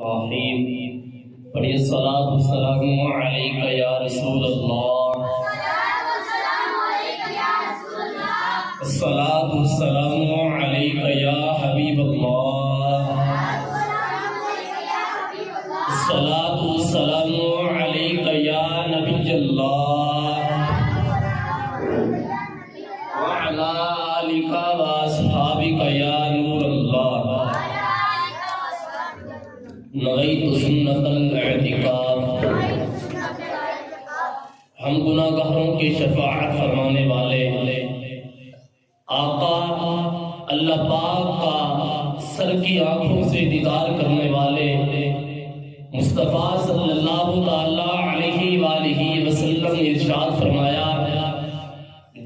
الرحیم پڑھیے الصلاۃ والسلام علیک یا رسول اللہ، الصلاۃ والسلام علیک یا حبیب اللہ، الصلاۃ والسلام علیک یا نبی اللہ وعلی آلک واصحابک یا نور اللہ، نغیت سنت الاعتکاف۔ ہم گناہ گاروں کی شفاعت فرمانے والے آقا اللہ پاک کا سر کی آنکھوں سے دیدار کرنے والے مصطفیٰ صلی اللہ تعالی علیہ وآلہ وسلم نے ارشاد فرمایا،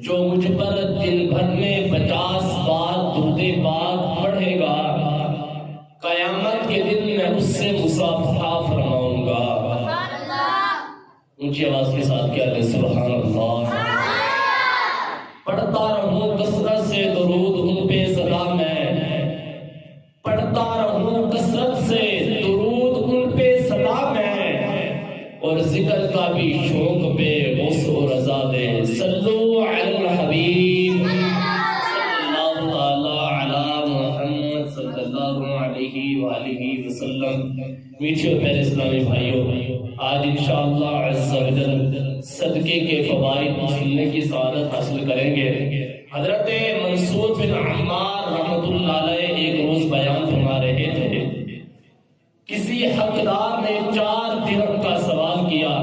جو مجھ پر دن بھر میں 50 بار درود پاک پڑھے گا، قیامت کے دن میں اس سے مصافحہ فرماؤں گا۔ اونچی آواز کے ساتھ کیا ہے سبحان اللہ۔ پڑھتا رہوں کثرت سے درود ان پہ سدا میں، پڑھتا رہوں کثرت سے درود ان پہ سدا میں، اور ذکر کا بھی شوق پہ غوث و رضا دے۔ صلو علی الحبیب صلی اللہ تعالی علی محمد صلی اللہ علیہ وآلہ وسلم۔ میٹھے اور پیارے اسلامی بھائیوں، آج انشاءاللہ عز و جل صدقے کے فوائد سننے کی سعادت حاصل کریں گے۔ حضرت منصور بن عمار رحمۃ اللہ علیہ ایک روز بیان فرما رہے تھے، کسی حقدار نے 4 درہم کا سوال کیا۔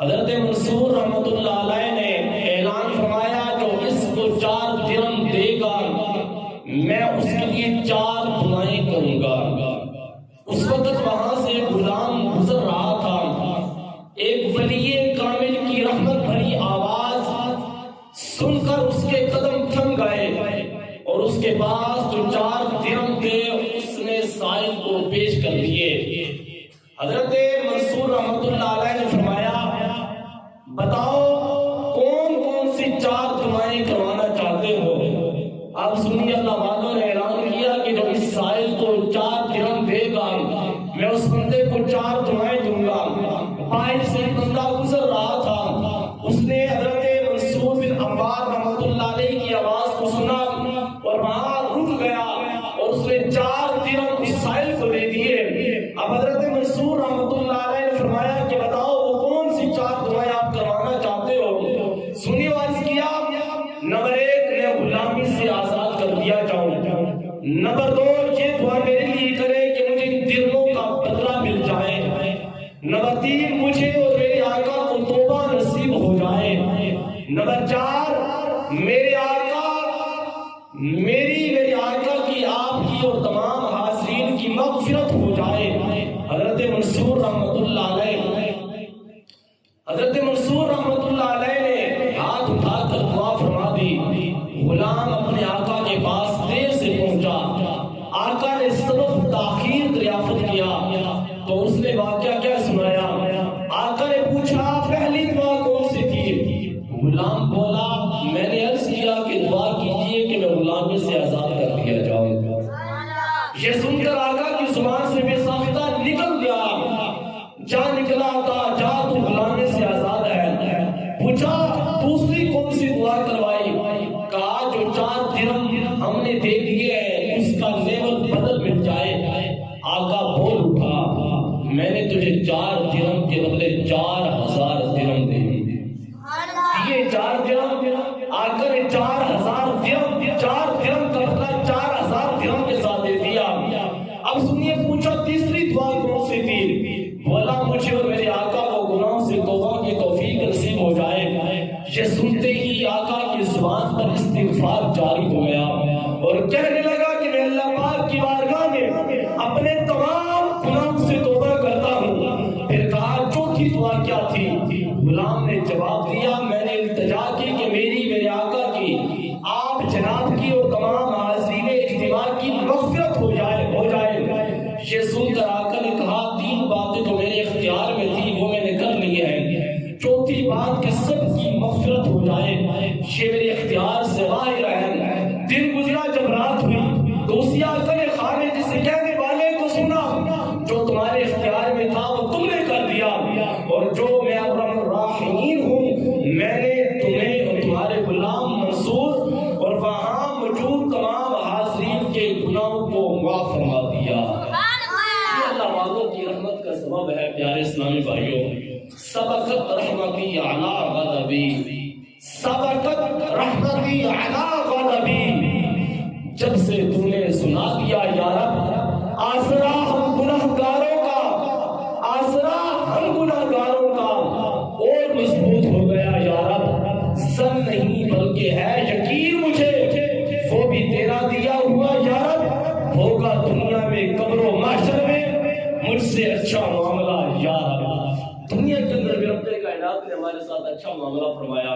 حضرت منصور رحمۃ اللہ علیہ نے اعلان فرمایا، جو اس کو 4 درہم دے گا میں اس کے لیے 4 دعائیں کروں گا۔ اس وقت وہاں سے غلام گزر رہا تھا، ایک ولی کامل کی رحمت بھری آواز سن کر اس کے قدم تھم گئے، اور اس کے پاس جو 4 درہم تھے اس نے سائل کو پیش کر دیے۔ حضرت منصور رحمۃ اللہ علیہ نے فرمایا، بتاؤ کون کون سی 4 دعائیں کروانا چاہتے ہو؟ آپ سنیے، اللہ والوں نے اعلان کیا کہ جو اس سائل کو 4 درہم دے گا میں اس بندے کو 4 دعائیں دوں گا۔ باہر سے بندہ گزر رہا تھا، اس نے حضرت منصور بن عمار رحمۃ اللہ علیہ کی آواز کو سنا اور وہاں رک گیا، اور اس نے 4 درہم اس سائل کو دے دیے۔ اب حضرت منصور رحمۃ اللہ علیہ نے فرمایا کہ بتاؤ وہ کون سی 4 دعائیں آپ کروانا چاہتے ہو؟ سنیے، عرض کیا، نمبر 1 میں غلامی سے آزاد کر دیا جاؤں، نمبر 2 یہ دعا میرے لیے کرے کہ مجھے ان درہموں کا بدلہ مل جائے، نمبر 3 مجھے اور میرے آقا کو توبہ نصیب ہو جائے، نمبر 4 میرے آقا میرے آقا کی، آپ کی اور تمام حاضرین کی مغفرت ہو جائے۔ حضرت منصور رحمۃ اللہ علیہ نے ہاتھ اٹھا کر دعا فرما دی۔ غلام اپنے آقا کے پاس دیر سے پہنچا، آقا نے سبب تاخیر دریافت کیا تو اس نے واقعہ کیا سنایا۔ آقا نے پوچھا، پہلی دعا کون سی تھی؟ غلام بولا، میں نے عرض کیا کہ دعا کیجئے کہ میں غلامی سے آزاد کر دیا جاؤں۔ یہ سن کر آقا کی زبان سے بے ساختہ نکل گیا، جا نکلا تھا، جا تو غلامی سے آزاد ہے۔ پوچھا دوسری کون سی دعا کروائی؟ کہا جو 4 درہم ہم نے دے دیے ہیں اس کا لیول بدل مل جائے۔ آقا بول اٹھا، میں نے تجھے 4 درہم کے بدلے 4000 درہم دے دیے۔ یہ 4 درہم آقا نے 4000 درہم کا بدلہ 4000 درہم کے ساتھ دے دیا۔ اب سنیے، پوچھا تیسری دعا کون سی تھی؟ بولا مجھے اور میرے آقا کو گناہوں سے توبہ کی توفیق نصیب ہو جائے۔ یہ سنتے ہی آقا کی زبان پر استغفار جاری ہو گیا اور کہنے لگا کہ میں اللہ پاک کی بارگاہ میں اپنے تمام گناہوں سے توبہ کرتا ہوں۔ پھر کہا چوتھی دعا کیا تھی؟ غلام نے جواب دیا، میں نے التجا کی کہ میرے آقا کی، آپ جناب کی اور تمام حاضرین اجتماع کی مغفرت ہو جائے۔ یہ سن کر آقا نے کہا، 3 باتیں تو میرے اختیار میں تھی وہ میں نے کر لی ہے، چوتھی بات کہ سب کی مغفرت ہو جائے یہ میرے اختیار سے باہر ہے۔ دن گزرا، جب رات ہوئی تو اسی آقا نے خامد سے کہنے والے کو سنا جو سبب ہے پیارے اسلامی بھائیوں، سبقت رحمتی علی غضبی، سبقت رحمتی علی غضبی، جب سے تو نے سنا دیا یا رب آسرا ہم گناہگاروں کا، آسرا ہم گناہگاروں کا اور مضبوط ہو گیا یا رب، زن نہیں بلکہ ہے یقین مجھے وہ بھی تیرا دیا ہوا یا رب، ہوگا دنیا میں قبر و محشر میں مجھ سے اچھا معاملہ یا رب۔ دنیا کے اندر بھی رب کائنات نے ہمارے ساتھ اچھا معاملہ فرمایا،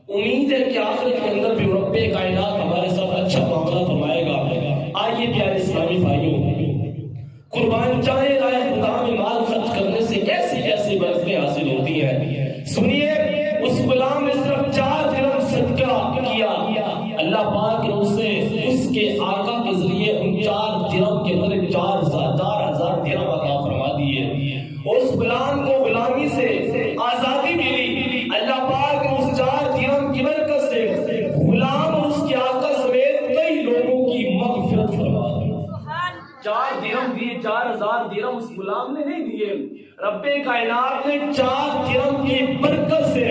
امید ہے کہ آخرت کے اندر بھی رب کائنات ہمارے ساتھ اچھا معاملہ فرمائے گا۔ آئیے پیارے اسلامی بھائیوں، قربان جائے رائے خدا میں مال خرچ کرنے سے کیسی کیسی برکتیں حاصل ہوتی ہیں۔ سنیے، اس غلام نے صرف 4 درہم صدقہ کیا، اللہ پاک نے اسے اس کے آقا کے ذریعے ان 4 درہم کے بدلے 4,000 درہم عطا فرما دیے، اور اس غلام کو غلامی سے آزادی ملی۔ اللہ پاک نے اس 4 درہم کی برکت سے غلام اور اس کے آقا سمیت کئی لوگوں کی مغفرت فرما دی۔ 4 درہم دیے، 4,000 درہم اس غلام نے نہیں دیے، رب کائنات نے 4 درہم کی برکت سے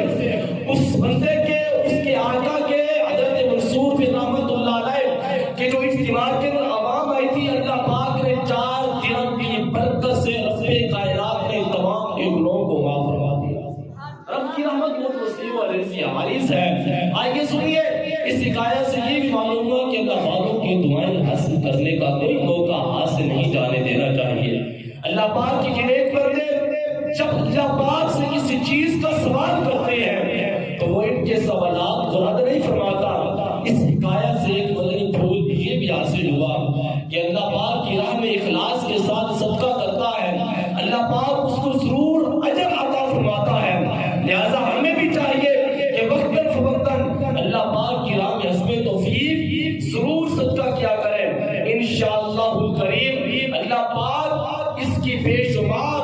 اس بندے کے، اس کے آقا کے، حضرت منصور بن رحمت اللہ علیہ کہ جو اجتماع کے اندر عوام آئی تھی، اللہ پاک نے 4 درہم کی برکت سے رب کائنات نے تمام کے گناہوں کو معاف فرما دیا۔ رب کی رحمت بہت وسیع و عریض ہے۔ آئیے سنیے، اس حکایت سے یہ بھی معلوم ہوا کہ اللہ والوں کی دعائیں حاصل کرنے کا کوئی موقع ہاتھ سے نہیں جانے دینا چاہیے۔ اللہ پاک کی نیک بندے جب اللہ پاک سے کسی چیز کا سوال کرتے ہیں تو وہ ان کے سوالات کو رد نہیں فرماتا۔ اس حکایت سے ایک مدنی پھول یہ بھی حاصل ہوا کہ اللہ پاک کی راہ میں اخلاص کے ساتھ صدقہ کرتا ہے، اللہ پاک اس کو ضرور اجر عطا فرماتا ہے۔ لہذا ہمیں بھی چاہیے کہ وقتاً فوقتاً اللہ پاک کی راہ میں حسب توفیق ضرور صدقہ کیا کریں۔ انشاءاللہ الکریم اللہ پاک اس کی بے شمار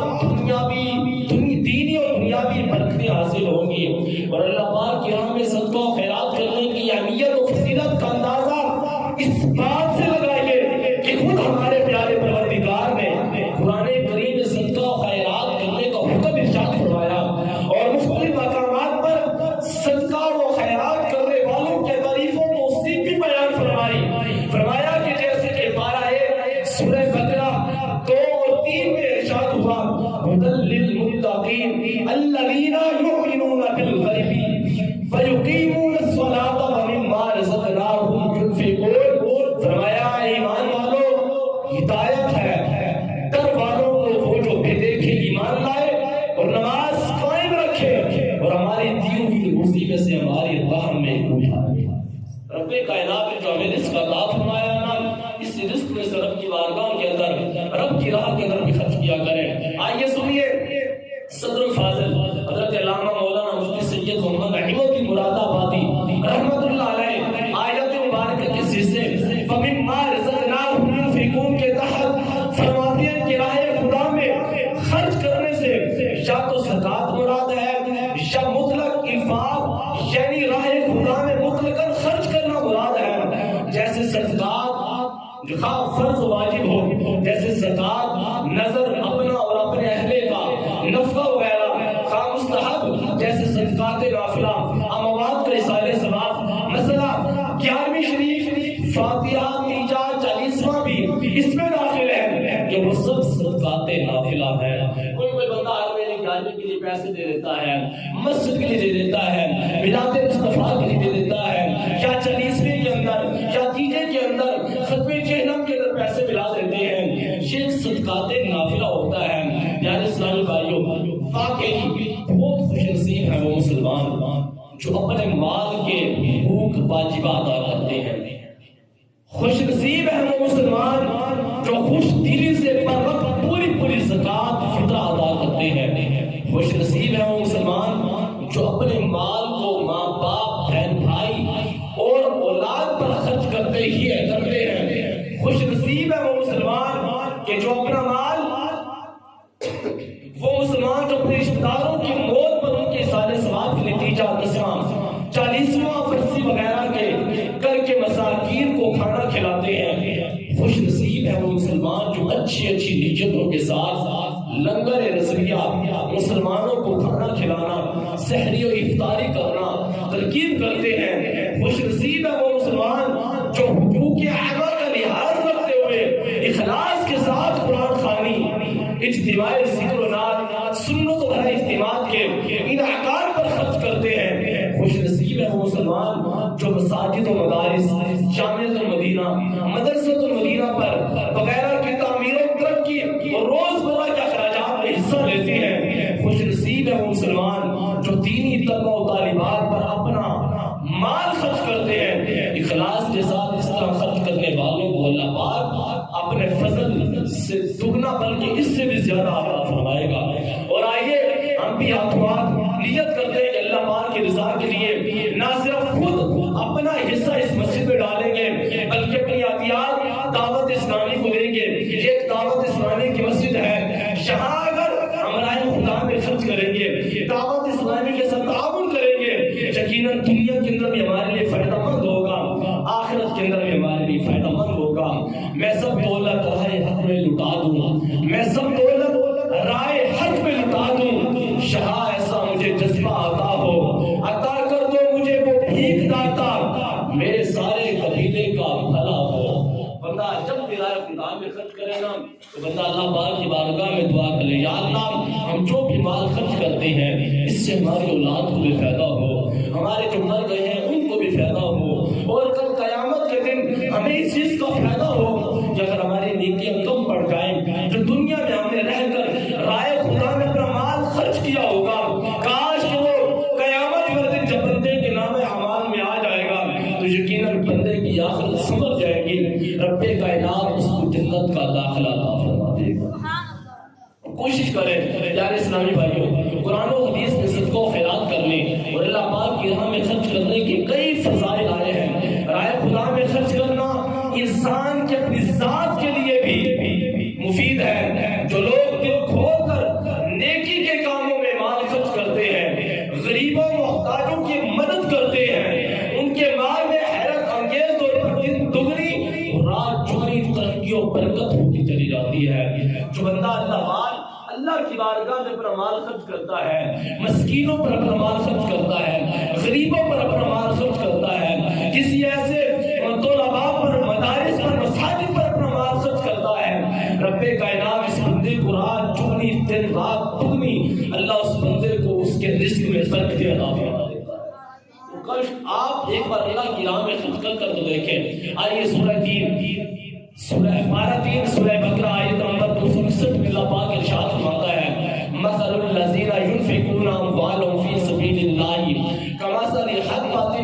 دینی اور دنیاوی برکتیں حاصل ہوں گی، اور اللہ پاک کی راہ میں صدقہ و خیرات کرنے کی اہمیت و فضیلت کا اندازہ اس بات سے لگائیے کہ خود ہمارے پیارے پروردگار نے قرآن کریم میں صدقہ و خیرات کرنے کا حکم ارشاد فرمایا، اور مختلف مقامات پر صدقہ و خیرات کرنے والوں کے تعریفوں کو توصیف بھی بیان فرمایا کہ جیسے کہ 12 سورہ بقرہ 2 اور 3 میں ارشاد ہوا، ہدی للمتقین الذین یؤمنون بالغیب ویقیمون الصلاۃ ومما رزقناہم ينفقون۔ فرمایا ایمان والو، ہدایت ہے در والوں کو وہ جو بے دیکھے ایمان لائے اور نماز قائم رکھے اور ہماری دی ہوئی روزی میں سے ہماری راہ میں اٹھائے۔ رب کائنات نے جو ہمیں رزق عطا فرمایا نا، اس رزق میں سے رب کی بارگاہ کے اندر، رب کی راہ کے اندر بھی خرچ کیا کریں۔ آئیے سنیے، صدر الفاضل حضرت علامہ مولانا مفتی سید محمد احمد بن مراد آبادی رحمت اللہ علیہ آیت مبارکہ کے حصے فَمِمَّا رَزَقْنَاهُمْ يُنْفِقُونَ کے تحت فرماتے ہیں کہ راہ خدا میں خرچ کرنے سے یا تو زکوٰۃ مراد ہے یا مطلق انفاق، یعنی راہ خدا میں مطلق خرچ کرنا مراد ہے، جیسے صدقات فرض واجب ہو، جیسے زکوٰۃ نظر اپنا اور اپنے اہلِ کا نفقہ وغیرہ، خواہ مستحب جیسے صدقات نافلہ، اموات کا اصالہ ثواب۔ مسئلہ 11ویں شریف فاتحہ 40واں بھی اس میں داخل ہے کہ وہ سب صدقات نافلہ ہے۔ کوئی بندہ ہر مہینے 11ویں کے لیے پیسے دے دیتا ہے، مسجد کے لیے دے دیتا ہے، ملاد مصطفیٰ کے لیے دے دیتا ہے، یا 40ویں کے اندر یا تیجے کے اندر ختم جہنم کے اندر پیسے ملا دیتے ہیں، یہ صدقات نافلہ ہوتا ہے۔ پیارے اسلامی بھائیوں، واقعی بہت خوش نصیب ہے وہ مسلمان جو اپنے مال کے حقوق واجبات ادا کرتے ہیں۔ خوش نصیب ہے وہ مسلمان جو خوش دلی سے پر وقت پوری زکوٰۃ فطرہ ادا کرتے ہیں۔ خوش نصیب ہے وہ مسلمان جو اپنے مال کو ماں باپ، بہن بھائی اور اولاد پر خرچ کرتے ہیں۔ خوش نصیب ہے وہ مسلمان کہ جو اپنا مال، وہ مسلمان جو اپنے رشتہ داروں کی موت پر ان کے سارے ثواب کے نتیجہ 10واں 40واں فرسی وغیرہ کے کر کے مساکین کو کھانا کھلاتے ہیں۔ خوش نصیب ہے وہ مسلمان جو اچھی نیت مسجدوں کے ساتھ لنگر رسویہ، مسلمانوں کو کھانا کھلانا، سحری و افطاری کرنا ترکیب کرتے ہیں۔ خوش نصیب ہے وہ مسلمان جو حقوق اعلیٰ کا لحاظ رکھتے ہوئے اخلاص کے ساتھ قرآن خوانی، اجتماعی ذکر و نعت، سنت و اجتماعات کے انعقاد پر خرچ کرتے ہیں۔ خوش نصیب ہے وہ مسلمان جو مساجد و مدارس، جامعۃ المدینہ، مدرسۃ المدینہ پر وغیرہ کی تعمیر و ترقی اور روزمرہ کے اخراجات میں حصہ لیتے ہیں۔ خوش نصیب ہے وہ مسلمان جو دینی طلبہ و طالبات پر اپنا مال خرچ کرتے ہیں۔ اخلاص کے ساتھ اس طرح خرچ کرنے والوں کو اللہ پاک اپنے فضل سے دگنا بلکہ اس سے بھی زیادہ عطا فرمائے گا۔ اور آئیے ہم بھی ہاتھوں ہاتھ نیت کرتے ہیں کہ اللہ پاک کی رضا کے لیے نہ صرف خود اپنا حصہ اس مسجد میں ڈالیں گے بلکہ اپنی عطیات دعوت اسلامی کو دیں گے۔ ایک دعوت اسلامی کی مسجد ہے، یہاں اگر ہم راہ خدا میں خرچ کریں گے، دعوت اسلامی کے ساتھ تعاون کریں گے، یقیناً دنیا کے اندر بھی ہمارے لیے فائدہ مند ہوگا، آخرت کے اندر بھی ہمارے لیے فائدہ مند ہوگا۔ میں سب دولت راہ حق میں لٹا دوں، میں سب دولت راہ حق میں لٹا دوں، شاہ ایسا مجھے جذبہ عطا ہو، عطا کر دو مجھے وہ بھیک داتا، میرے سارے قبیلے کا بھلا ہو۔ بندہ جب بھی راہ خدا میں خرچ کرے نا تو بندہ اللہ پاک کی بارگاہ میں دعا کرے، یا اللہ ہم جو بھی مال خرچ کرتے ہیں اس سے ہماری اولاد کو بھی فائدہ ہو، ہمارے جو مر گئے ہیں ان کو بھی فائدہ ہو، اور کل قیامت کے دن ہمیں اس چیز کا فائدہ ہو کہ اگر ہماری نیکیاں کم پڑ جائیں، جو دنیا میں ہم نے رہ کر رائے خدا میں اپنا مال خرچ کیا ہوگا، کاش کہ وہ قیامت کے دن جب بندے کے نام اعمال میں آ جائے گا تو یقیناً بندے کی آخرت سمجھ جائے گی، رب کائنات اس کو جنت کا داخلہ عطا فرما دے گا۔ کوشش کریں یار اسلامی بھائیوں، قرآن و حدیث میں صدقہ و خیرات کرنے اور اللہ پاک کی راہ میں خرچ کرنے کے کئی فضائل آئے ہیں۔ راہ خدا میں خرچ کرنا انسان کے اپنی ذات کے لیے بھی مفید ہے۔ جو لوگ دل کھول کر نیکی کے کاموں میں مال خرچ کرتے ہیں، غریبوں محتاجوں کی مدد کرتے ہیں، ان کے مال میں حیرت انگیز طور پر دن دگنی رات چگنی ترقی و برکت ہوتی چلی جاتی ہے۔ جو بندہ اللہ کی بارگاہ میں اپنا مال خرچ کرتا ہے، مسکینوں پر اپنا مال خرچ کرتا ہے، غریبوں پر اپنا مال خرچ کرتا ہے، کسی ایسے طلباء پر، مدارس پر، مساجد پر اپنا مال خرچ کرتا ہے، رب کائنات اس بندے کو رات چگنی دن رات دگنی اللہ اس بندے کو اس کے رزق میں برکت عطا فرما دیتا ہے۔ تو آپ ایک بار اللہ کی راہ میں خرچ کر تو دیکھیں۔ آئیے سورہ 3 سورہ پارہ 3 سورہ بقرہ آیت نمبر 261 میں اللہ پاک ارشاد فرماتا ہے، مثل الذین ينفقون اموالهم فی سبیل اللہ کمثل حبۃ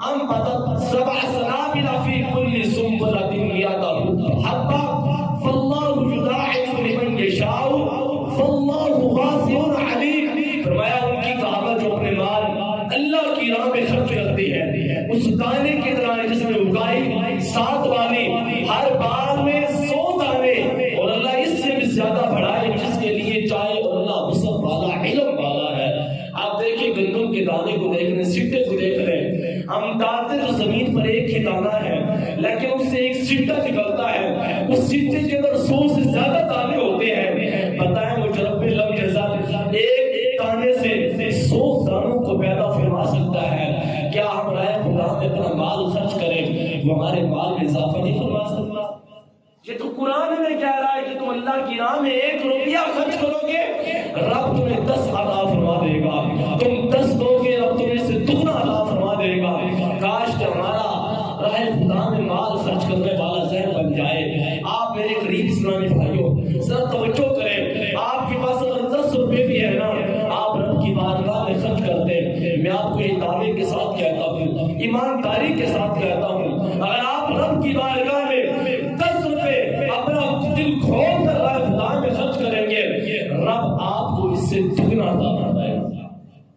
انبتت سبع سنابل فی کل سنبلۃ مئۃ حبۃ فاللہ یضاعف لمن یشاء فاللہ واسع علیم۔ فرمایا ان کی کہاوت جو اپنے مال اللہ کی راہ میں خرچ کرتے ہیں اس دانے کی طرح جس میں اگائی 7 والی، ہر بار میں 100 دانے، اور اللہ اس سے بھی زیادہ بڑھائے جس کے لیے چاہے، اور اللہ وسعت والا علم والا ہے۔ آپ دیکھیں گندم کے دانے کو دیکھ رہے ہیں، سٹے کو دیکھ رہے ہیں، ہم ڈالتے تو زمین پر ایک ہی دانہ ہے لیکن اس سے ایک سٹا نکلتا ہے، اس سٹے کے اندر 100 سے زیادہ دانے ہوتے ہیں۔ بتائیں وہ جو رب لم یزل ایک دانے سے 100 دانوں کو پیدا فرما سکتا ہے، کیا ہم رائے خدا میں اپنا مال خرچ کریں وہ ہمارے مال میں اضافہ نہیں فرما سکتا؟ یہ تو قرآن میں کہہ رہا ہے کہ تم اللہ کی راہ میں 1 روپیہ خرچ کرو گے رب تمہیں 10 عطا فرما دے گا، تم 10 دو گے رب تمہیں سے دگنا عطا فرما دے گا۔ کاش کہ ہمارا راہ خدا میں مال خرچ کرنے والا ذہن بن جائے۔ آپ میرے قریب اسلامی بھائیوں ذرا توجہ کریں، آپ کے پاس اگر 10 روپے بھی ہے نا، آپ رب کی بارگاہ میں خرچ کرتے ہیں، میں آپ کو یہ دعوے کے ساتھ کہتا ہوں، ایمانداری کے ساتھ کہتا ہوں، اگر آپ رب کی بارگاہ میں 10 روپے اپنا دل کھول کر راہ خدا میں خرچ کریں گے، رب آپ کو اس سے دگنا عطا فرمائے گا۔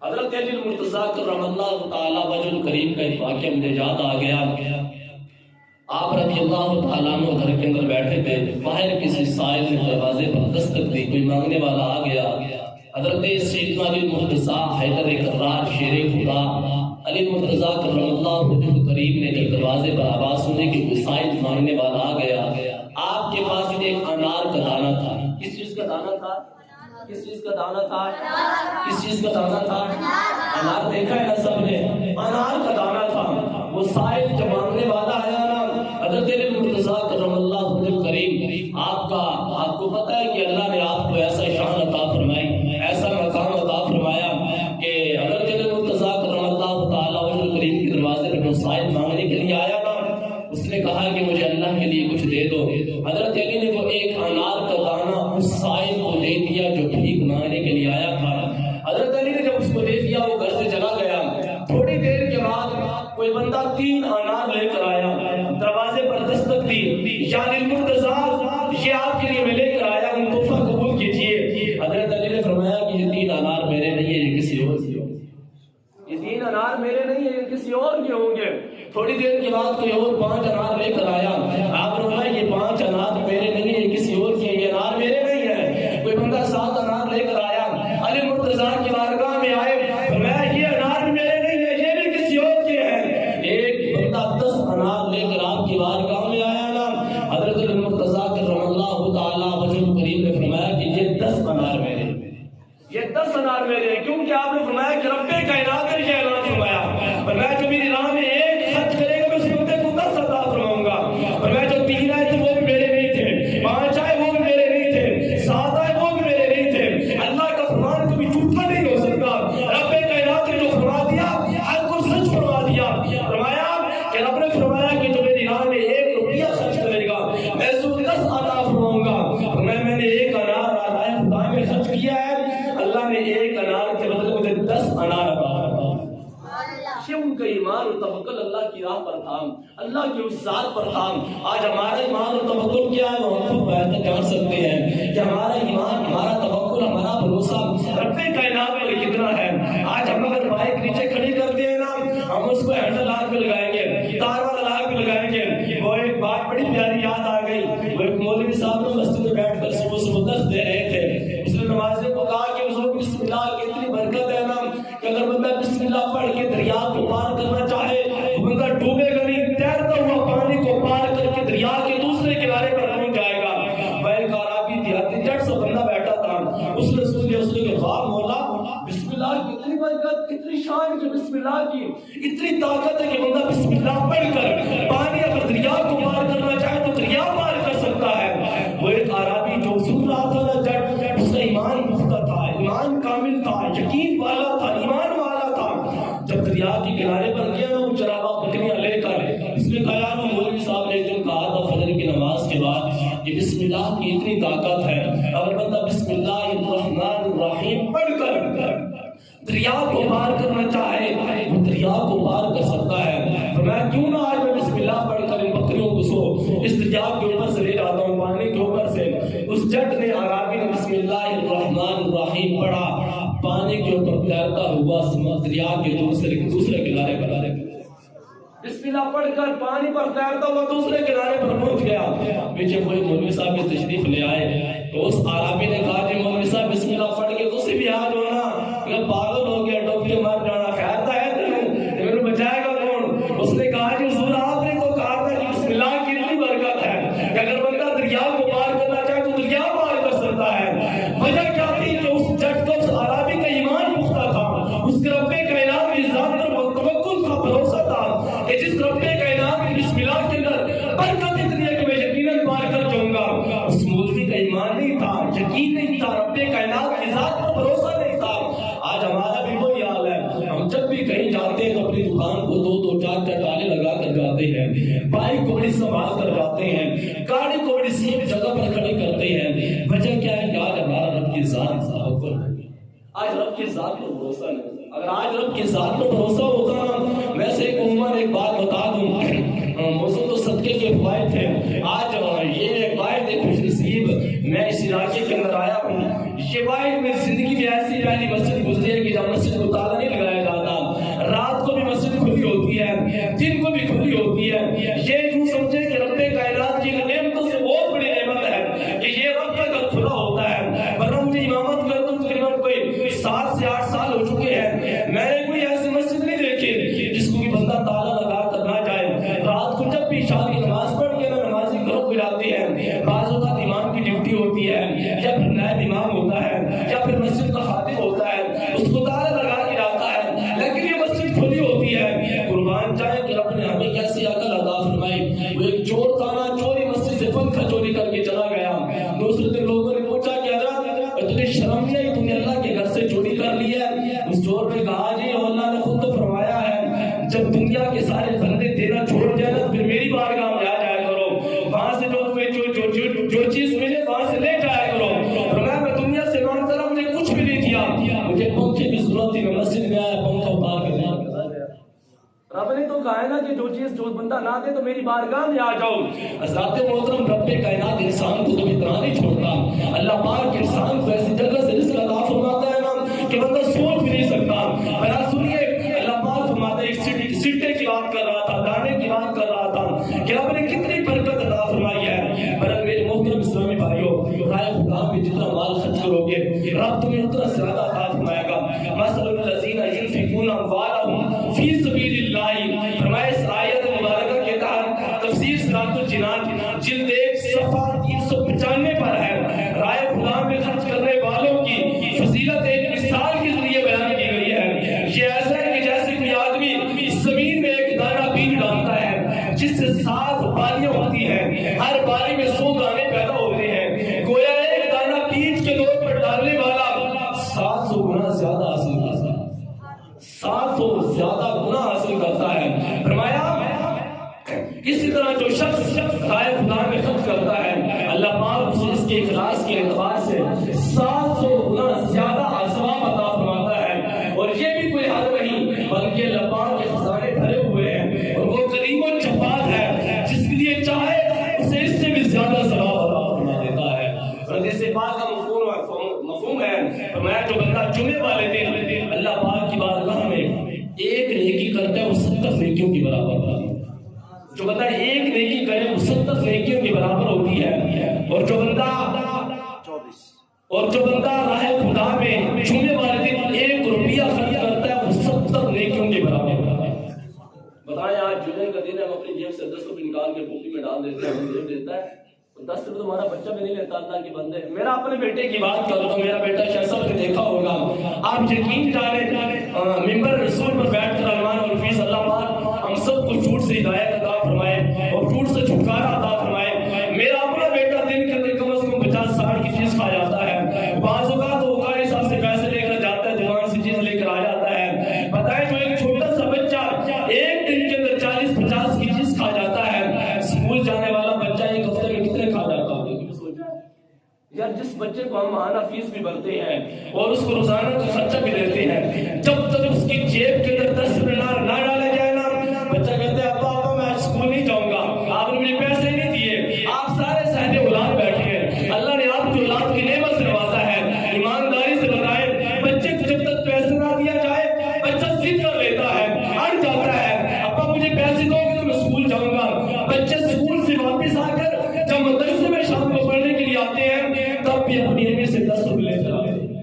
حضرت علی المرتضیٰ کرم اللہ تعالی وجہ الکریم کا ایک واقعہ مجھے یاد آ گیا۔ آپ رضی اللہ تعالیٰ عنہ گھر کے اندر بیٹھے تھے، باہر کسی سائل نے دروازے پر دستک دی، کوئی مانگنے والا آ گیا۔ حضرت سیدنا علی المرتضیٰ حیدر کرار شیر خدا علی المرتضیٰ کرم اللہ وجہ الکریم نے جب دروازے پر آواز سنی کہ کوئی سائل مانگنے والا آ گیا، آپ کے پاس ایک انار کا دانہ تھا، کا دانا تھا؟ کس چیز کا دانا تھا؟ کس چیز کا دانا تھا؟ انار دیکھا ہے نا سب نے؟ انار کا دانا تھا۔ وہ سائل جب مانگنے والا آیا نا، حضرت علی مرتضیٰ کرم اللہ وجہ کریم، آپ کو پتہ ہے کہ اللہ نے آپ کو ایسا شان عطا فرمائی، ایسا مقام عطا فرمایا کہ حضرت علی مرتضیٰ کرم اللہ تعالیٰ وجہ کریم کے دروازے پر سائل مانگنے کے لیے آیا نا، اس نے کہا کہ مجھے اللہ کے لیے کچھ دے دو۔ حضرت علی نے وہ ایک انار کا دانہ اس سائل کو دے دیا جو بھیک مانگنے کے لیے آیا تھا۔ حضرت علی نے جب اس کو دے دیا وہ گھر سے چلا گیا۔ تھوڑی دیر کے بعد کوئی بندہ 3 انار لے کر آیا، دروازے پر دستک دی، یا مرتضیٰ یہ آپ کے لیے میں لے کر آیا ہوں، تحفہ قبول کیجیے۔ حضرت علی نے فرمایا کہ یہ 3 انار میرے نہیں ہیں، یہ کسی اور کے ہوں گے۔ یہ 3 انار میرے نہیں ہیں، یہ کسی اور کے ہوں گے۔ تھوڑی دیر کے بعد کوئی اور 5 انار لے کر آیا، آپ نے فرمایا یہ 5 انار میرے نہیں ہیں، یہ کسی اور کے ہیں، یہ انار میرے نہیں ہیں۔ کوئی بندہ 7 انار لے کر آیا، علی مرتضیٰ کی بارگاہ میں آئے، فرمایا یہ انار میرے نہیں ہیں، یہ بھی کسی اور کے ہیں۔ ایک بندہ 10 انار لے کر آپ کی بارگاہ میں آیا نا، حضرت علی مرتضیٰ کرم اللہ تعالیٰ وجہ کریم نے فرمایا کہ یہ 10 انار میرے ہیں، یہ 10 انار میرے ہیں، کیونکہ آپ نے فرمایا کہ رب کائنات نے یہ اعلان فرمایا، فرمایا جو میری راہ میں ایک خرچ کرے گا میں اس بندے کو 10 عطا فرماؤں گا۔ فرمایا جو 3 آئے تھے وہ بھی میرے نہیں تھے، 5 آئے وہ بھی میرے نہیں تھے، 7 آئے وہ بھی میرے نہیں تھے۔ اللہ کا فرمان کبھی جھوٹا نہیں ہو سکتا۔ رب کائنات نے جو فرما دیا ہر کو سچ فرما دیا۔ فرمایا کہ رب نے فرمایا کہ جو میری راہ میں 1 روپیہ خرچ کرے گا میں اس کو 10 عطا فرماؤں گا۔ میں نے 1 انار آئے خدا میں خرچ کیا ہے، اللہ نے 1 انار کے بدلے مجھے 10 انار عطا فرمایا۔ یہ ان کا ایمان اور توکل اللہ کی راہ پر تھا، اللہ کی اس ذات پر تھا۔ آج ہمارا ایمان اور توکل کیا ہے وہ ہم خود بہتر جان سکتے ہیں کہ ہمارا ایمان، ہمارا توکل، ہمارا بھروسہ رب کائنات پر کتنا ہے۔ آج ہم اگر بائک نیچے کھڑی کرتے ہیں نا، ہم اس کو ہینڈل آگ پہ لگائیں گے، تار والا آگ پہ لگائیں گے۔ وہ ایک بات بڑی پیاری یاد آ گئی، وہ ایک مولوی صاحب نے مسجد میں بیٹھ کر صبح درس دے رہے تھے۔ اس نے نمازیوں کو کہا کہ حضور بسم اللہ کی اتنی برکت ہے نا کہ اگر بندہ بسم اللہ پڑھ کے دریا کو پار کرنا چاہے تو بندہ ڈوبے گا نہیں، تیرتا ہوا پانی کو پار کر کے دریا کے دوسرے کنارے پر پہنچ جائے گا۔ بیل عربی دیہاتی جٹ سے بندہ بیٹھا تھا، اس نے سن لیا، اس نے کہا واہ مولا بسم اللہ کی اتنی برکت، اتنی شان کہ بسم اللہ کی اتنی طاقت ہے کہ بندہ بسم اللہ پڑھ کر پانی اگر دریا کو پار کرنا چاہے تو دریا پار کر سکتا ہے۔ وہ ایک عربی جو سن رہا تھا نا جٹ، اس کا ایمان پختہ تھا، ایمان کامل تھا، یقین والا تھا، ایمان والا تھا۔ جب دریا کے کنارے پر گیا نا وہ چراغا بکریاں لے کر، اس نے کہا یار وہ مولوی صاحب نے ایک دن کہا تھا فجر کی نماز کے بعد کہ بسم اللہ کی اتنی طاقت ہے، اگر بندہ بسم اللہ الرحمن الرحیم پڑھ کر دریا کو پار کرنا چاہے وہ دریا کو پار کر سکتا ہے۔ تو میں کیوں نہ آج میں بسم اللہ پڑھ کر ان بکریوں کو اس دریا کے اوپر سے لے جاتا ہوں، پانی کے اوپر سے۔ اس جٹ نے عربی نے بسم اللہ الرحمن الرحیم پڑھا، پانی کے اوپر تیرتا ہوا دریا کے دوسرے کنارے پر بسم اللہ پڑھ کر پانی پر تیرتا ہوا دوسرے کنارے پر پہنچ گیا۔ پیچھے کوئی مولوی صاحب کی تشریف لے آئے تو اس عربی نے کہا کہ مولوی صاحب بسم اللہ پڑھ کے دوسری بھی آج ہونا، میں پاگل ہو گیا، ڈوب کے مر جانا، خیر تھا ہے تمہیں بچائے گا کون؟ اس نے کہا کہ حضور آپ نے تو کہا تھا کہ بسم اللہ کی اتنی برکت ہے کہ اگر بندہ دریا کو پار کرنا چاہے تو دریا پار کر سکتا ہے۔ وجہ کیا تھی کہ اس جٹ کو اس عربی کا ایمان پختہ تھا، اس کے رب کائنات کی ذات پر توکل تھا، بھروسہ تھا کہ جس رب کائنات کی بسم اللہ کے اندر برکت اتنی ہے کہ میں یقیناً پار کر جاؤں گا۔ اس مولوی کا ایمان نہیں تھا، یقین نہیں تھا، رب کائنات کی ذات پر بھروسہ نہیں تھا۔ آج ہمارا بھی وہی حال ہے، ہم جب بھی کہیں جاتے ہیں تو اپنی دکان کو 2-2 4-4 تالے لگا کر جاتے ہیں، بائک کو بڑی سنبھال کر جاتے ہیں، گاڑی کو بڑی سیف جگہ پر کھڑی کرتے ہیں۔ وجہ کیا ہے کہ آج ہمارا رب کی ذات پر، آج رب کی ذات پر بھروسہ نہیں۔ اگر آج رب کی ذات پر بھروسہ ہوتا، ویسے ایک عموماً ایک بات بتا دوں، موسم تو صدقے کے فوائد ہیں۔ آج یہ واحد ایک خوش نصیب میں اس علاقے کے اندر آیا ہوں، یہ واحد میری زندگی میں ایسی پہلی مسجد گزری ہے کہ جب مسجد کو تالا نہیں لگایا جاتا، رات کو بھی مسجد کھلی ہوتی ہے، دن کو بھی کھلی ہوتی ہے۔ یہ یوں سمجھے کہ رب کائنات کی نعمتوں سے بہت بڑی نعمت ہے کہ یہ رب کا گھر کھلا ہوتا ہے۔ ورنہ مجھے امامت کر دوں تقریباً کوئی 7 سے 8 سال ہو چکے ہیں، میں نے کوئی ایسی مسجد نہیں دیکھی جس کو بھی بندہ تالا لگا کر نہ جائے۔ رات کو جب بھی عشاء کی نماز پڑھ کے نمازی گھروں کو جاتے ہیں، بعض اوقات امام کی ڈیوٹی ہوتی ہے یا پھر نائب امام ہوتا ہے یا پھر مسجد کا خادم ہوتا ہے، اس کو تالا لگا کے جاتا ہے، لیکن یہ مسجد کھلی ہوتی ہے۔ قربان جائے کہ رب نے ہمیں کیسی عقل عطا فرمائی۔ وہ ایک چور تھا نا، چوری مسجد سے پنکھا چوری کر کے چلا گیا۔ دوسرے دن لوگوں نے پوچھا کہ حضرت تجھے شرم نہیں آئی، تم نے اللہ کے گھر سے چوری کر لی ہے؟ اس چور نے کہا جی اللہ نے خود تو فرمایا ہے جب دنیا کے سارے بندے دینا چھوڑ جائے نا پھر میری بارگاہ میں آ جایا کرو، وہاں سے جو چیز ملے وہاں سے لے جایا کرو۔ فرمایا میں دنیا سے مانگتا رہا، مجھے کچھ بھی نہیں دیا، مجھے پنکھے کی ضرورت تھی، میں مسجد میں آیا پنکھا اتار کے دیا۔ رب نے تو کہا ہے نا کہ جو چیز جو بندہ نہ دے تو میری بارگاہ میں آ جاؤ۔ حضرات محترم، رب کائنات انسان کو تو اتنا نہیں چھوڑتا، اللہ پاک انسان کو ایسی جگہ سے رزق عطا فرماتا ہے نا کہ بندہ سوچ بھی نہیں سکتا۔ میرا سنیے، اللہ پاک فرماتا ہے، ایک سٹے کی بات کر رہا تھا، دانے کی بات کر رہا تھا کہ رب نے کتنی برکت عطا فرمائی ہے۔ پر میرے محترم اسلامی بھائیوں، رائے خدا میں جتنا مال خرچ کرو گے رب تمہیں اتنا زیادہ عطا فرمائے گا۔ مثل الذین ينفقون اموالهم فی سبیل اللہ، فرمایا اس آیت مبارکہ کے تحت تفسیر صراط الجنان جلد 1 صفحہ 395 پر ہے، رائے خدا میں خرچ کرنے والوں کی فضیلت ایک مثال کے ذریعے بیان کی گئی ہے۔ یہ ایسا ہے کہ جیسے کوئی آدمی زمین میں ایک دانہ بیج ڈالتا ہے جس سے 7 بالیاں ہوتی ہیں، ہر بالی میں 100 دانے پیدا ہوتے ہیں، گویا ایک دانہ بیج کے طور پر ڈالنے والا 700 گنا زیادہ حاصل کرتا ہے، 700 زیادہ گنا حاصل کرتا ہے۔ فرمایا اسی طرح جو شخص رائے خدا میں خرچ کرتا ہے اللہ پاک اسے اس کے اخلاص کے اعتبار سے 700 گنا زیادہ ثواب عطا فرماتا ہے۔ اور یہ بھی کوئی حد نہیں بلکہ اللہ پاک کے خزانے بھرے ہوئے ہیں، اور وہ کریم و جواد ہے، جس کے لیے چاہے اسے اس سے بھی زیادہ ثواب عطا فرما دیتا ہے۔ اور جیسے بات کا مفہوم ہے، فرمایا جو بندہ جمعے والے دن اللہ پاک کی بارگاہ میں ایک نیکی کرتا ہے وہ 70 نیکیوں کی برابر ہوتی ہے۔ جو بندہ ایک نیکی کرے وہ 70 نیکیوں کی برابر ہوتی ہے، اور جو بندہ راہ خدا میں جمعے والے دن 1 روپیہ خرچ کرتا ہے وہ 70 نیکیوں کے برابر ہوتا ہے۔ بتائیں آج جمعے کا دن ہے، ہم اپنی جیب سے 10 روپے نکال کے پوکی میں ڈال دیتے ہیں، ہمیں دیتا ہے 10 روپے تمہارا بچہ بھی نہیں لیتا اللہ کے بندے۔ میرا اپنے بیٹے کی بات کروں تو میرا بیٹا شیسا نے دیکھا ہوگا، آپ یقین جانیں ممبر رسول پر بیٹھ کر عنوان اور فیس اللہ پاک ہم سب کو جھوٹ سے ہدایت عطا فرمائے اور جھوٹ سے چھٹکارا عطا فرمائے۔ میرا اپنا بیٹا دن کے اندر کم از کم 50-60 کی چیز کھا جاتا ہے، بعض اوقات وہ اوقات صاحب سے پیسے لے کر جاتا ہے، دکان سے چیز لے کر آ جاتا ہے۔ بتائیں جو ایک چھوٹا سا بچہ ایک دن کے اندر 40-50 کی چیز کھا جاتا ہے، اسکول جانے والا بچہ ایک ہفتے میں کتنے کھا جاتا ہے؟ یار جس بچے کو ہم ماہانہ فیس بھی بھرتے ہیں اور اس کو روزانہ کا خرچہ بھی دیتے ہیں، جب تک اس کی جیب کے اندر 10 روپے نہ ڈالے جائے نا، بچہ کہتے ہیں ابا میں آج اسکول نہیں جاؤں گا، آپ نے مجھے پیسے نہیں دیے۔ آپ سارے صاحب اولاد بیٹھے ہیں، اللہ نے آپ کی اولاد کی نعمت سے نوازا ہے، ایمانداری سے بتائیں بچے کو جب تک پیسے نہ دیا جائے بچہ ضد کر لیتا ہے، اڑ جاتا ہے، ابا مجھے پیسے دو گے تو میں اسکول جاؤں گا۔ بچے اسکول سے واپس آ کر جب مدرسے میں شام کو پڑھنے کے لیے آتے ہیں تب بھی اپنی امی سے 10 روپے لے کر آتے ہیں،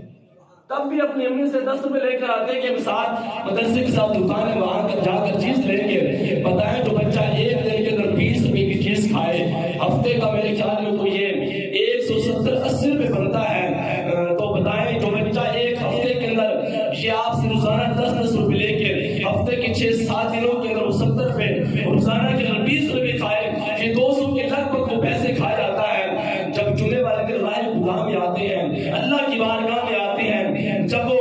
تب بھی اپنی امی سے 10 روپے لے کر آتے ہیں کہ ساتھ مدرسے کے ساتھ دکان ہے وہاں کر جا کر چیز لیں گے۔ بتائیں جو بچہ ایک دن کے اندر 20 روپے کی چیز کھائے، ہفتے کا میرے خیال میں تو یہ 170-80 روپے بنتا ہے، تو بتائیں جو بچہ ایک ہفتے کے اندر یہ آپ سے روزانہ 10-10 روپے لے کے ہفتے کے 6-7 دنوں کے اندر وہ 70 روپے، روزانہ کے اندر 20 روپے کھائے، یہ 200 کے لگ بھگ وہ پیسے کھا جاتا ہے۔ جب جمعے والے دن رائے خدا میں آتے ہیں، اللہ کی بارگاہ میں آتے ہیں، جب وہ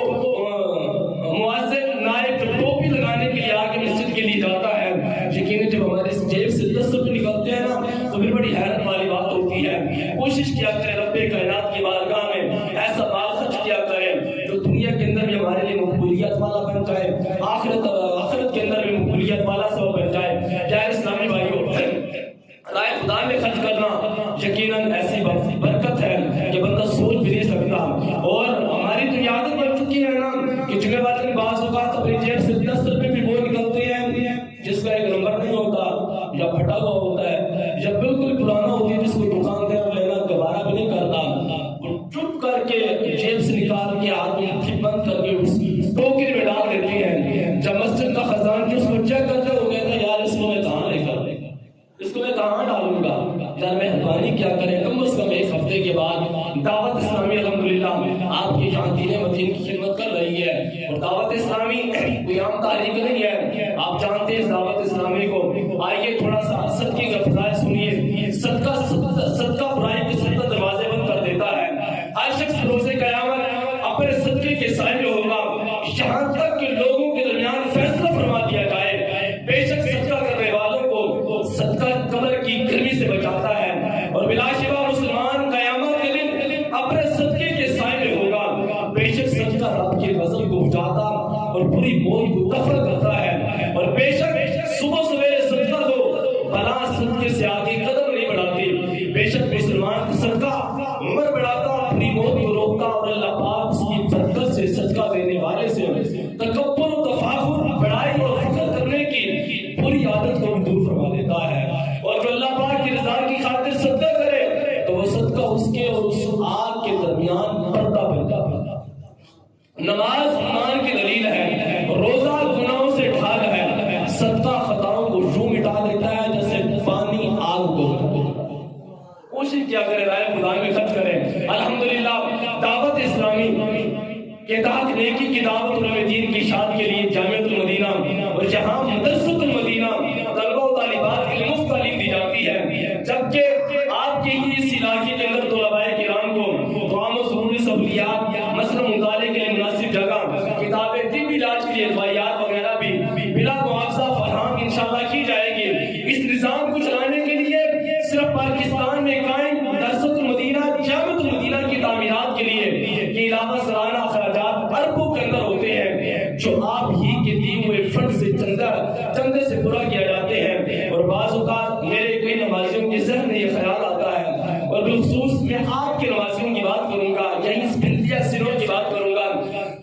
مؤذن نائب جو ٹوپی لگانے کے لیے آگے مسجد کے لیے جاتا ہے، یقیناً جب ہمارے جیب سے 10 روپے نکلتے ہیں نا تو پھر بڑی حیرت والی بات ہوتی ہے۔ کوشش کیا کرے رب کائنات کی بارگاہ میں ایسا مال خرچ کیا کرے جو دنیا کے اندر بھی ہمارے لیے مقبولیت والا بن جائے، آخرت کے اندر بھی مقبولیت والا سبب بن جائے۔ کیا اسلامی بھائیوں، رائے خدا میں خرچ کرنا یقیناً ایسی برکت ہے کہ بندہ سوچ بھی نہیں سکتا۔ اور ہماری تو عادت بن چکی ہے نا کہ جمعے والے دن بعض اوقات اپنی جیب سے 10 روپے بھی وہ نکلتے ہیں جس کا ایک نمبر نہیں ہوتا، یا پھٹا ہوا ہوتا ہے، یا بالکل پرانا ہوتی ہے جس کو دکاندار لینا دوبارہ بھی نہیں کرتا، چپ کر کے جیب سے نکال کے ہاتھ میں بند کر کے اس ٹوکری میں ڈال دیتے ہیں۔ جب مسجد کا خزان جس کو چیک کرتے ہو گیا تھا یار اس کو میں کہاں لے کر دے گا، اس کو میں کہاں ڈالوں گا، یار مہربانی کیا کریں کم از کم ایک ہفتے کے بعد دعوت اسلامی جہاں دین مدین کی خدمت کر رہی ہے. اور دعوت اسلامی کوئی عام تحریک نہیں ہے, آپ جانتے ہیں دعوت اسلامی کو. آئیے تھوڑا سا صدقے کا فضائل سنیے. صدقہ برائی کے 70 دروازے بند کر دیتا ہے. ہر شخص روز قیامت اپنے صدقے کے سائے میں ہوگا یہاں تک کہ لوگوں کے درمیان فیصلہ فرما دیا جائے. بے شک صدقہ کرنے والوں کو صدقہ قبر کی گرمی سے بچاتا ہے, اور بلا شبہ مسلمان قیامت کے دن اپنے صدقے کے سائے میں ہوگا. بے شک صدقہ رب کے غضب کو بچاتا اور بری موت کو دفع کرتا ہے. اور بے شک صبح سویرے صدقہ دو, بلا صدقے سے آگے قدم نہیں بڑھاتی. بے شک مسلمان کا صدقہ عمر بڑھاتا, بری موت کو روکتا, اور اللہ پاک اس کی برکت سے صدقہ دینے والے سے تکبر و تفاخر, بڑائی اور فخر کرنے کی بری عادت کو دور فرما دیتا ہے. اور جو اللہ پاک کی رضا کی خاطر صدقہ کرے تو وہ صدقہ اس کے اور اس آگ کے درمیان پردہ بن جاتا ہے. نماز ایمان کی دلیل ہے, روزہ گناہوں سے ڈھال ہے, صدقہ خطاؤں کو یوں مٹا دیتا ہے جیسے پانی آگ کو. کوشش کیا کرے رائے خدا میں خرچ کرے. الحمدللہ دعوت اسلامی کے تحت نیکی کی دعوت علماء دین کی اشاعت کے لیے جامعۃ المدینہ اور جہاں مدرسۃ المدینہ طلبہ و طالبات کے لیے مفت تعلیم دی جاتی ہے, جبکہ آپ کے ہی اس علاقے کے اندر طلباء کرام کو دعام و ضروری سہولیات, مثلا مطالعے کے لیے مناسب جگہ, کتابیں, طبی علاج کے لیے ادویات وغیرہ بھی بلا معاوضہ فراہم انشاءاللہ کی جائے گی. اس نظام کو چلانے کے لیے صرف پاکستان میں قائم مدرسۃ المدینہ جامعۃ المدینہ کی تعمیرات کے لیے کے علاوہ سالانہ اخراجات اربوں کے اندر ہوتے ہیں, جو آپ ہی کے دیے ہوئے فنڈ سے چندے سے پورا کیا جاتے ہیں. اور بعض اوقات میرے کئی نمازیوں کے ذہن میں یہ خیال آتا ہے, اور بالخصوص میں آپ کے نمازیوں کی بات کروں گا, یہی بلدیہ سروں کی بات کروں گا.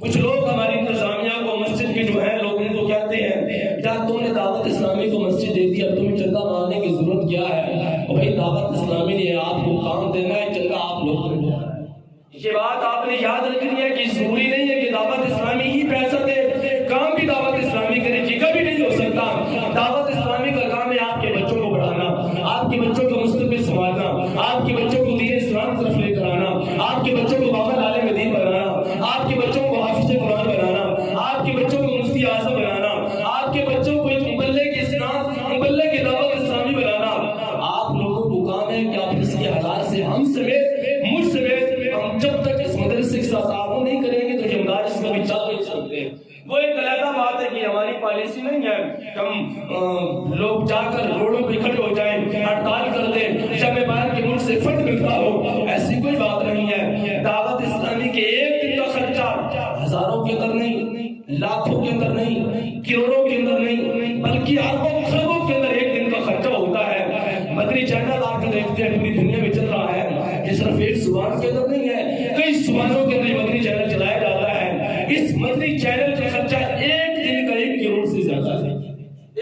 کچھ لوگ ہماری انتظامیہ کو مسجد کے جو ہیں لوگ ان کو کہتے ہیں کیا تم نے دعوت اسلامی کو مسجد دے دی, اب تمہیں چندہ مانگنے کی ضرورت کیا ہے. اور بھائی دعوت اسلامی نے آپ کو کام دینا ہے, چندہ آپ لوگ کو. یہ بات آپ نے یاد رکھنی ہے کہ ضروری نہیں ہے کہ دعوت اسلامی ہی پیسہ دے, کام بھی دعوت اسلامی کرے, یہ کبھی نہیں ہو سکتا. دعوت اسلامی کا کام ہے آپ کے بچوں کو پڑھانا, آپ کے بچوں کو مستقبل سنوارنا, آپ کے بچوں کو دین اسلام کی طرف لے کر آنا, آپ کے بچوں کو بابا عالم دین بنانا, آپ کے بچوں کو حافظ قرآن بنانا, آپ کے بچوں کو مفتی اعظم بنانا, آپ کے بچوں کو ایک مبلغ اسلام, مبلغ کی دعوت اسلامی بنانا. آپ لوگوں کو کام ہے کہ آپ اس کے حالات سے ہم سمیت, مجھ سمیت, ہم جب تک اس مدرسے کے ساتھ تعاون نہیں کریں گے تو یہ مدارس کبھی چل نہیں سکتے. وہ ایک علیحدہ بات ہے کہ ہماری پالیسی نہیں ہے کہ ہم لوگ جا کر روڈوں پہ کھڑے ہو جائیں, ہڑتال کر دیں جب باہر کے ملک سے فنڈ ملتا ہو. ایسی کوئی بات نہیں ہے. دعوت اسلامی کے ایک دن کا خرچہ ہزاروں کے اندر نہیں, لاکھوں کے اندر نہیں, کروڑوں کے اندر نہیں, بلکہ اربوں خربوں کے اندر ایک دن کا خرچہ ہوتا ہے. مدنی چینل آپ کو دیکھتے ہیں پوری دنیا میں چل رہا ہے, یہ صرف ایک زبان کے اندر نہیں ہے, کئی زبانوں کے اندر مدنی چینل چلایا جاتا ہے. اس مدنی چینل کا خرچہ ایک دن کا 1 کروڑ سے زیادہ ہے.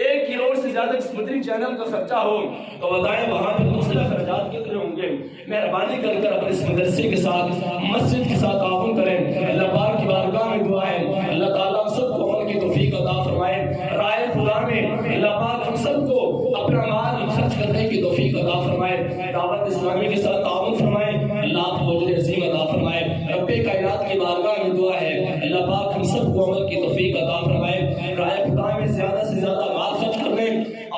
1 کروڑ سے زیادہ اس مدنی چینل کا خرچہ ہو تو بتائیں وہاں پہ دوسرے خرچات کتنے ہوں گے. مہربانی کر کر اپنے اس مدرسے کے ساتھ, مسجد کے ساتھ تعاون کریں. اللہ پاک کی بارگاہ میں دعا ہے اللہ تعالیٰ ہم سب کو عمل کی توفیق عطا فرمائے. رائے خدا میں اللہ پاک ہم سب کو اپنا مال خرچ کرنے کی توفیق عطا فرمائے. دعوت اسلامی کے ساتھ تعاون فرمائے. اللہ کو اجر عظیم عطا فرمائے. رب کائنات کی بارگاہ میں دعا ہے اللہ پاک ہم سب کو عمل کی توفیق عطا فرمائے. رائے خدا میں زیادہ سے زیادہ مال خرچ کرنے,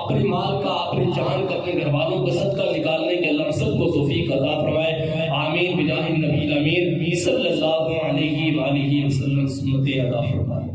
اپنے مال کا, اپنی جان کا, اپنے گھر والوں کو صدقہ نکالنے کے اللہ ہم سب کو توفیق عطا فرمائے. آمین بجاہ النبی الامین صلی اللہ علیہ وآلہ وسلم. سنت عطا فرمائے.